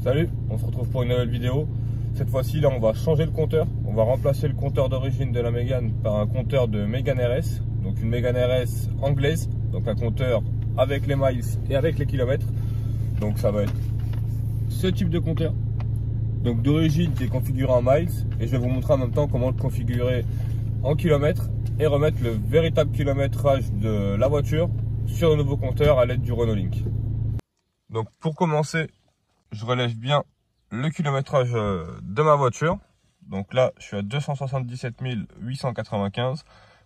Salut, on se retrouve pour une nouvelle vidéo. Cette fois-ci, là, on va changer le compteur. On va remplacer le compteur d'origine de la Mégane par un compteur de Mégane RS. Donc une Mégane RS anglaise. Donc un compteur avec les miles et avec les kilomètres. Donc ça va être ce type de compteur. Donc d'origine qui est configuré en miles. Et je vais vous montrer en même temps comment le configurer en kilomètres. Et remettre le véritable kilométrage de la voiture sur le nouveau compteur à l'aide du Renault Link. Donc pour commencer, je relève bien le kilométrage de ma voiture. Donc là, je suis à 277 895.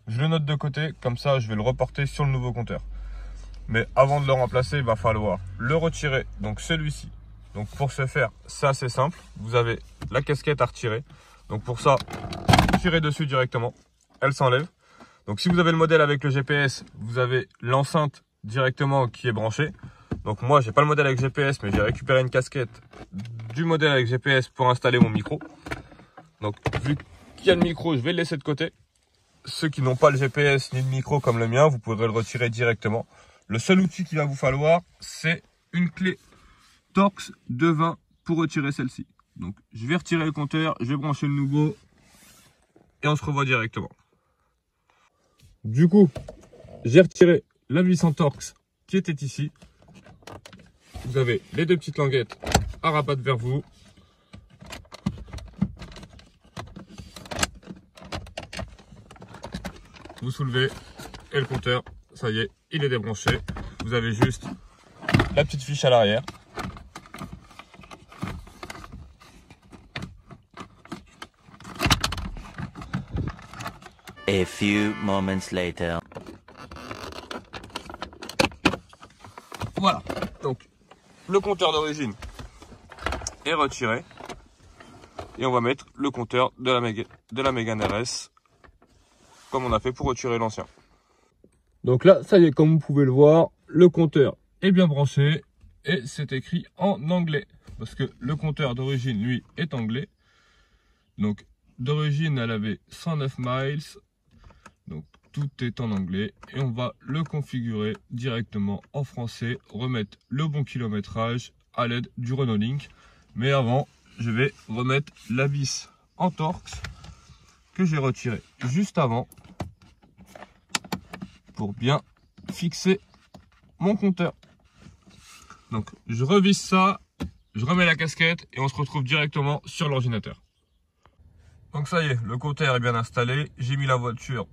Je le note de côté, comme ça je vais le reporter sur le nouveau compteur. Mais avant de le remplacer, il va falloir le retirer, donc celui-ci. Donc pour ce faire, c'est assez simple. Vous avez la casquette à retirer. Donc pour ça, tirez dessus directement, elle s'enlève. Donc si vous avez le modèle avec le GPS, vous avez l'enceinte directement qui est branchée. Donc moi, j'ai pas le modèle avec GPS, mais j'ai récupéré une casquette du modèle avec GPS pour installer mon micro. Donc vu qu'il y a le micro, je vais le laisser de côté. Ceux qui n'ont pas le GPS ni le micro comme le mien, vous pourrez le retirer directement. Le seul outil qu'il va vous falloir, c'est une clé Torx de 20 pour retirer celle-ci. Donc je vais retirer le compteur, je vais brancher le nouveau et on se revoit directement. Du coup, j'ai retiré la vis en Torx qui était ici. Vous avez les deux petites languettes à rabattre vers vous. Vous soulevez et le compteur, ça y est, il est débranché. Vous avez juste la petite fiche à l'arrière. A few moments later. Voilà, donc le compteur d'origine est retiré et on va mettre le compteur de la Mégane RS comme on a fait pour retirer l'ancien. Donc là, ça y est, comme vous pouvez le voir, le compteur est bien branché et c'est écrit en anglais parce que le compteur d'origine, lui, est anglais. Donc d'origine, elle avait 109 miles, donc tout est en anglais et on va le configurer directement en français, remettre le bon kilométrage à l'aide du Renault Link. Mais avant, je vais remettre la vis en Torx que j'ai retirée juste avant pour bien fixer mon compteur. Donc je revisse ça, je remets la casquette et on se retrouve directement sur l'ordinateur. Donc ça y est, le compteur est bien installé, j'ai mis la voiture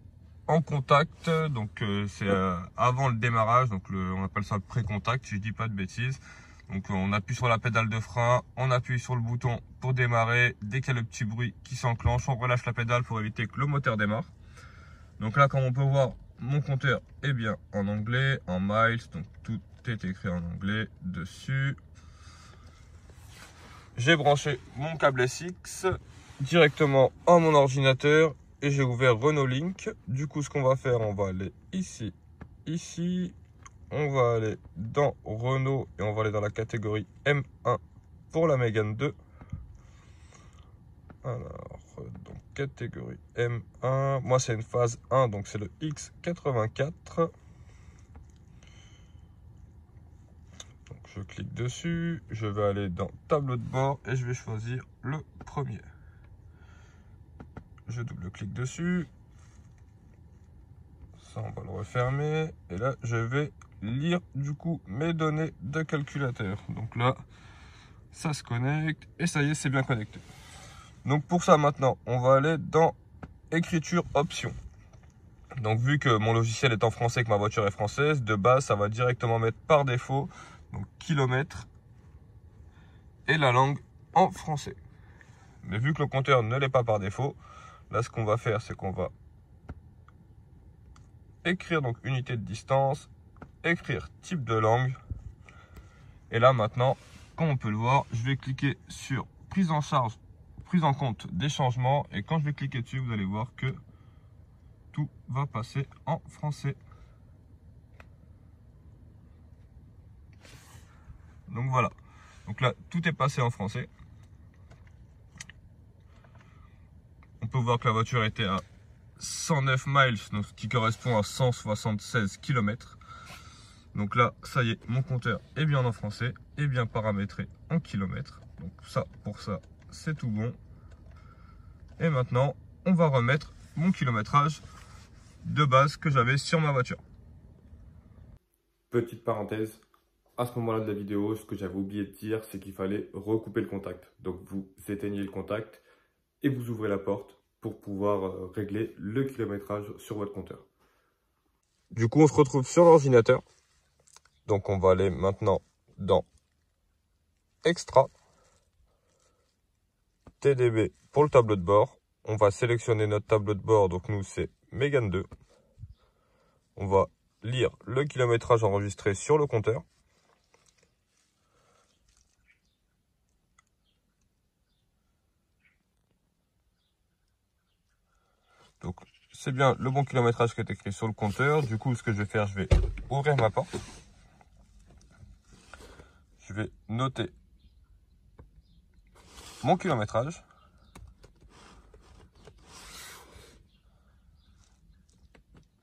en contact, donc c'est avant le démarrage, donc on appelle ça le pré-contact si je dis pas de bêtises. Donc on appuie sur la pédale de frein, on appuie sur le bouton pour démarrer. Dès qu'il y a le petit bruit qui s'enclenche, on relâche la pédale pour éviter que le moteur démarre. Donc là, comme on peut voir, mon compteur est bien en anglais, en miles, donc tout est écrit en anglais dessus. J'ai branché mon câble SX directement à mon ordinateur. Et j'ai ouvert Renault Link. Du coup, ce qu'on va faire, on va aller ici, ici. On va aller dans Renault et on va aller dans la catégorie M1 pour la Mégane 2. Alors, donc catégorie M1. Moi, c'est une phase 1, donc c'est le X84. Donc, je clique dessus. Je vais aller dans tableau de bord et je vais choisir le premier. Je double-clique dessus. Ça, on va le refermer. Et là, je vais lire du coup mes données de calculateur. Donc là, ça se connecte. Et ça y est, c'est bien connecté. Donc pour ça, maintenant, on va aller dans écriture option. Donc vu que mon logiciel est en français, que ma voiture est française, de base, ça va directement mettre par défaut, donc kilomètres et la langue en français. Mais vu que le compteur ne l'est pas par défaut, là, ce qu'on va faire, c'est qu'on va écrire donc unité de distance, écrire type de langue. Et là, maintenant, comme on peut le voir, je vais cliquer sur prise en charge, prise en compte des changements. Et quand je vais cliquer dessus, vous allez voir que tout va passer en français. Donc voilà. Donc là, tout est passé en français. On peut voir que la voiture était à 109 miles, donc ce qui correspond à 176 km. Donc là, ça y est, mon compteur est bien en français. est bien paramétré en kilomètres. Donc ça, pour ça, c'est tout bon. Et maintenant, on va remettre mon kilométrage de base que j'avais sur ma voiture. Petite parenthèse, à ce moment-là de la vidéo, ce que j'avais oublié de dire, c'est qu'il fallait recouper le contact. Donc vous éteignez le contact et vous ouvrez la porte pour pouvoir régler le kilométrage sur votre compteur. Du coup, on se retrouve sur l'ordinateur. Donc on va aller maintenant dans Extra, TDB pour le tableau de bord. On va sélectionner notre tableau de bord, donc nous c'est Mégane 2. On va lire le kilométrage enregistré sur le compteur. Donc c'est bien le bon kilométrage qui est écrit sur le compteur. Du coup, ce que je vais faire, je vais ouvrir ma porte. Je vais noter mon kilométrage.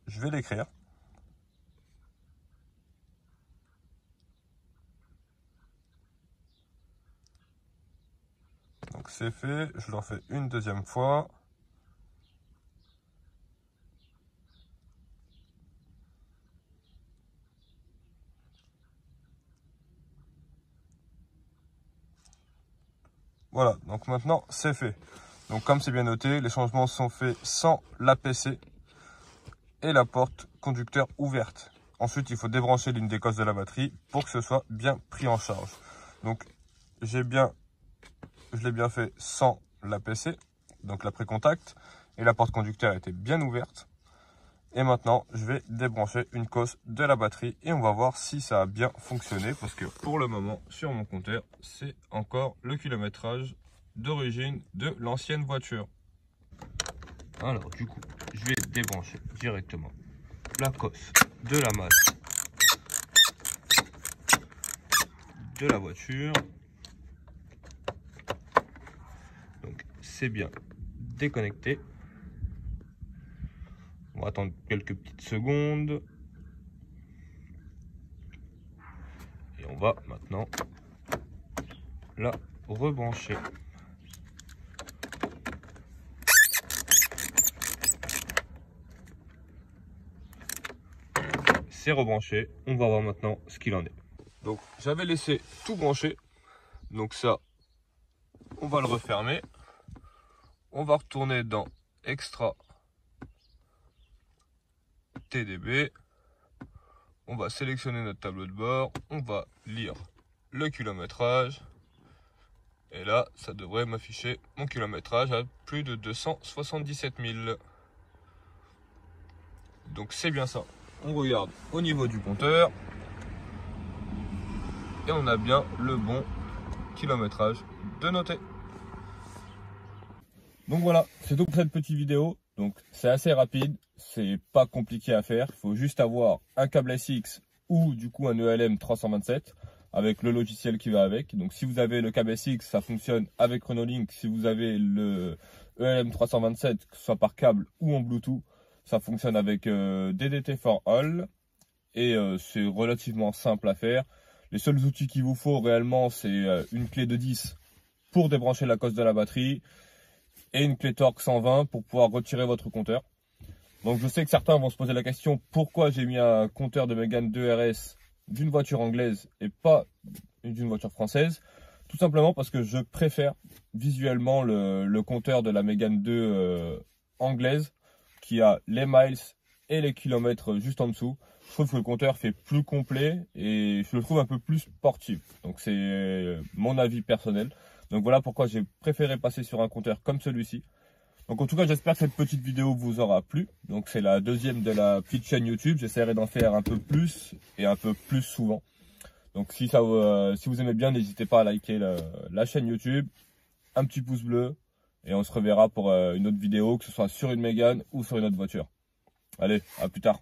Je vais l'écrire. Donc c'est fait, je le refais une deuxième fois. Voilà, donc maintenant c'est fait. Donc comme c'est bien noté, les changements sont faits sans l'APC et la porte conducteur ouverte. Ensuite, il faut débrancher l'une des cosses de la batterie pour que ce soit bien pris en charge. Donc je l'ai bien fait sans l'APC, donc l'après-contact, et la porte conducteur était bien ouverte. Et maintenant, je vais débrancher une cosse de la batterie et on va voir si ça a bien fonctionné. Parce que pour le moment, sur mon compteur, c'est encore le kilométrage d'origine de l'ancienne voiture. Alors du coup, je vais débrancher directement la cosse de la masse de la voiture. Donc c'est bien déconnecté. On va attendre quelques petites secondes. Et on va maintenant la rebrancher. C'est rebranché. On va voir maintenant ce qu'il en est. Donc j'avais laissé tout branché. Donc ça, on va le refermer. On va retourner dans Extra TDB. On va sélectionner notre tableau de bord. On va lire le kilométrage. Et là, ça devrait m'afficher mon kilométrage à plus de 277 000. Donc c'est bien ça. On regarde au niveau du compteur. Et on a bien le bon kilométrage de noter. Donc voilà, c'est tout pour cette petite vidéo. Donc c'est assez rapide, c'est pas compliqué à faire. Il faut juste avoir un câble SX ou du coup un ELM 327 avec le logiciel qui va avec. Donc si vous avez le câble SX, ça fonctionne avec Renolink. Si vous avez le ELM 327, que ce soit par câble ou en Bluetooth, ça fonctionne avec DDT for All. Et c'est relativement simple à faire. Les seuls outils qu'il vous faut réellement, c'est une clé de 10 pour débrancher la cosse de la batterie et une clé Torx 120 pour pouvoir retirer votre compteur. Donc je sais que certains vont se poser la question pourquoi j'ai mis un compteur de Mégane 2 RS d'une voiture anglaise et pas d'une voiture française. Tout simplement parce que je préfère visuellement le compteur de la Mégane 2 anglaise qui a les miles et les kilomètres juste en dessous. Je trouve que le compteur fait plus complet et je le trouve un peu plus sportif. Donc c'est mon avis personnel. Donc voilà pourquoi j'ai préféré passer sur un compteur comme celui-ci. Donc en tout cas, j'espère que cette petite vidéo vous aura plu. Donc c'est la deuxième de la petite chaîne YouTube. J'essaierai d'en faire un peu plus et un peu plus souvent. Donc si vous aimez bien, n'hésitez pas à liker la chaîne YouTube, un petit pouce bleu et on se reverra pour une autre vidéo, que ce soit sur une Mégane ou sur une autre voiture. Allez, à plus tard.